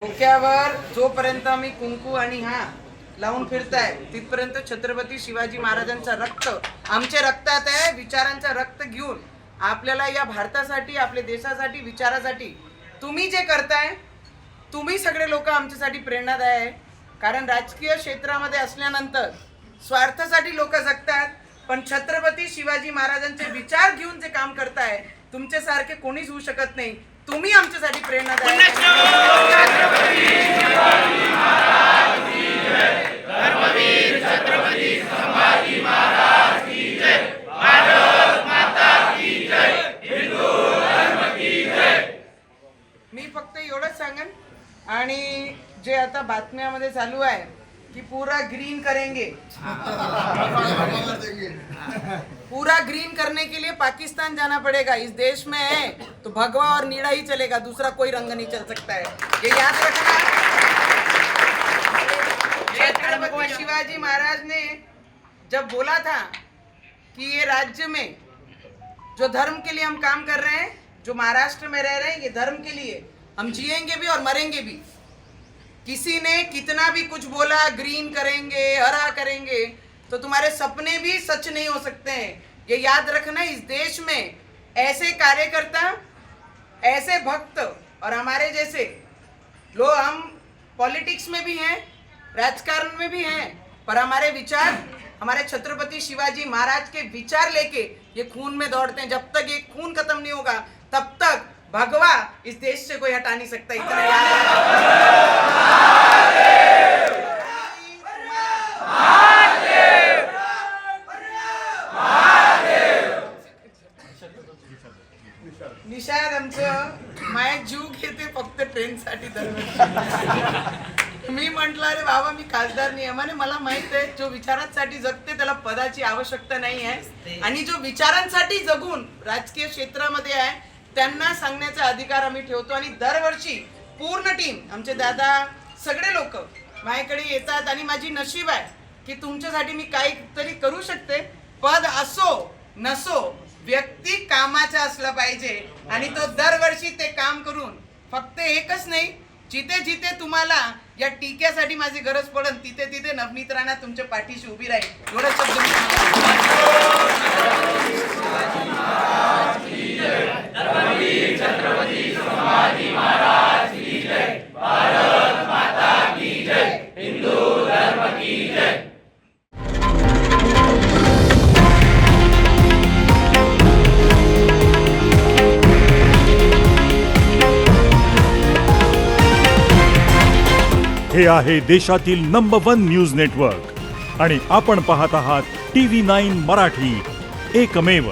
डोक्यावर जोपर्यंत मी कुंकू आणि हा लावून फिरताय तिथपर्यंत छत्रपती शिवाजी महाराजांचा रक्त आमच्या रक्तात आहे. विचारांचा रक्त घेऊन आपल्याला या भारतासाठी, आपल्या देशासाठी, विचारासाठी तुम्ही जे करताय, तुम्ही सगळे लोक आमच्यासाठी प्रेरणादायी आहे. कारण राजकीय क्षेत्रामध्ये असल्यानंतर स्वार्थासाठी लोक जगतात, पण छत्रपती शिवाजी महाराजांचे विचार घेऊन जे काम करताय तुमच्यासारखे कोणीच होऊ शकत नाही. तुम्ही आमच्यासाठी प्रेरणादायी मी फक्त एवढंच सांगेन. आणि जे आता बातम्यामध्ये चालू आहे कि पूरा ग्रीन करेंगे, पूरा ग्रीन करने के लिए पाकिस्तान जाना पड़ेगा. इस देश में है तो भगवा और नीला ही चलेगा, दूसरा कोई रंग नहीं चल सकता है, ये याद रखना. छत्रपति शिवाजी महाराज ने जब बोला था कि ये राज्य में जो धर्म के लिए हम काम कर रहे हैं, जो महाराष्ट्र में रह रहे हैं, ये धर्म के लिए हम जिएंगे भी और मरेंगे भी. किसी ने कितना भी कुछ बोला, ग्रीन करेंगे, हरा करेंगे, तो तुम्हारे सपने भी सच नहीं हो सकते हैं. ये याद रखना. इस देश में ऐसे कार्यकर्ता, ऐसे भक्त और हमारे जैसे लोग, हम पॉलिटिक्स में भी हैं, राजकारण में भी हैं, पर हमारे विचार, हमारे छत्रपति शिवाजी महाराज के विचार लेके ये खून में दौड़ते हैं. जब तक ये खून खत्म नहीं होगा तब तक भगवा इस देश से कोई हटा नहीं सकता. इतना याद निषाद आमचं माया जीव घेते फक्त ट्रेनसाठी दरवर्षी. मी म्हटलं अरे बाबा मी खासदार नाही आहे. म्हणे मला माहित आहे जो विचारांसाठी जगते त्याला पदाची आवश्यकता नाही आहे, आणि जो विचारांसाठी जगून राजकीय क्षेत्रामध्ये आहे त्यांना सांगण्याचा अधिकार आम्ही ठेवतो. आणि दरवर्षी पूर्ण टीम, आमचे दादा, सगळे लोक माझ्याकडे येतात. आणि माझी नशीब आहे की तुमच्यासाठी मी काहीतरी करू शकते. पद असो नसो, व्यक्ती कामाचा असला पाहिजे. आणि तो दरवर्षी ते काम करून फक्त एकच नाही, जिथे जिथे तुम्हाला या टीक्यासाठी माझी गरज पडेल तिथे तिथे नवनीत राणा तुमच्या पाठीशी उभी राहील. एवढं शब्द हे आहे देशातील नंबर 1 न्यूज नेटवर्क आणि आपण पाहत आहात TV9 मराठी, एकमेव.